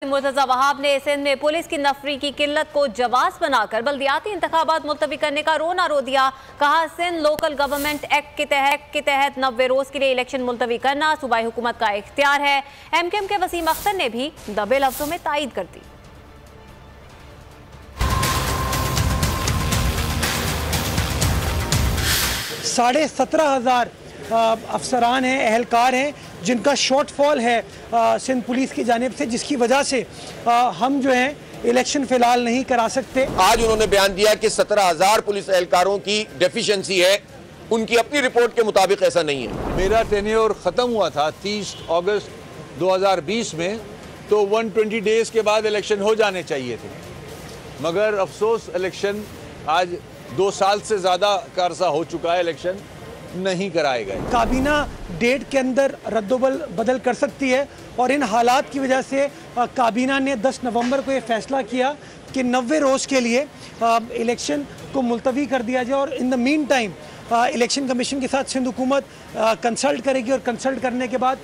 मुर्तजा वहाब ने सिंध में पुलिस की नफरी की किल्लत को जवाब बनाकर बल्दियाती इंतखाबात मुलतवी करने का रोना रो दिया। कहा, सिंध लोकल गवर्नमेंट एक्ट के तहत 90 रोज के लिए इलेक्शन मुलतवी करना सूबाई हुकूमत का इख्तियार है। MKM के वसीम अख्तर ने भी दबे लफ्जों में तायीद कर दी। 17,500 अफसरान हैं, अहलकार हैं जिनका शॉर्टफॉल है सिंध पुलिस की जानिब से, जिसकी वजह से हम जो हैं इलेक्शन फिलहाल नहीं करा सकते। आज उन्होंने बयान दिया कि 17,000 पुलिस एहलकारों की डेफिशिएंसी है, उनकी अपनी रिपोर्ट के मुताबिक ऐसा नहीं है। मेरा टेन्योर ख़त्म हुआ था 30 अगस्त 2020 में, तो 120 डेज़ के बाद इलेक्शन हो जाने चाहिए थे, मगर अफसोस इलेक्शन आज 2 साल से ज़्यादा का अरसा हो चुका है, इलेक्शन नहीं कराए गए। काबीना डेट के अंदर रद्दोबदल कर सकती है और इन हालात की वजह से काबीना ने 10 नवंबर को ये फैसला किया कि 90 रोज़ के लिए इलेक्शन को मुलतवी कर दिया जाए और in the mean time election commission के साथ सिंध हुकूमत कंसल्ट करेगी और कंसल्ट करने के बाद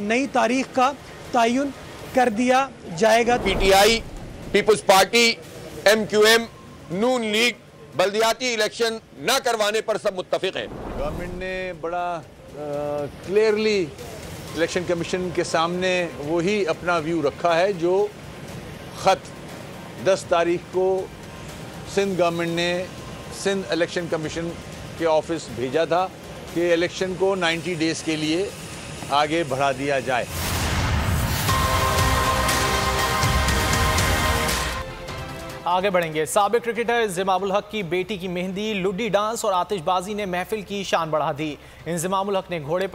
नई तारीख का तयन कर दिया जाएगा। PTI, पीपल्स पार्टी, MQM, नून लीग बल्दियाती इलेक्शन न करवाने पर सब मुत्तफिक हैं। गवर्नमेंट ने बड़ा क्लियरली इलेक्शन कमीशन के सामने वही अपना व्यू रखा है जो ख़त 10 तारीख को सिंध गवर्नमेंट ने सिंध इलेक्शन कमीशन के ऑफिस भेजा था कि इलेक्शन को 90 डेज़ के लिए आगे बढ़ा दिया जाए। आगे बढ़ेंगे। साबिक क्रिकेटर इंज़मामुल हक की बेटी की मेहंदी, लुड्डी डांस और आतिशबाजी ने महफिल की शान बढ़ा दी। इंज़मामुल हक ने घोड़े पर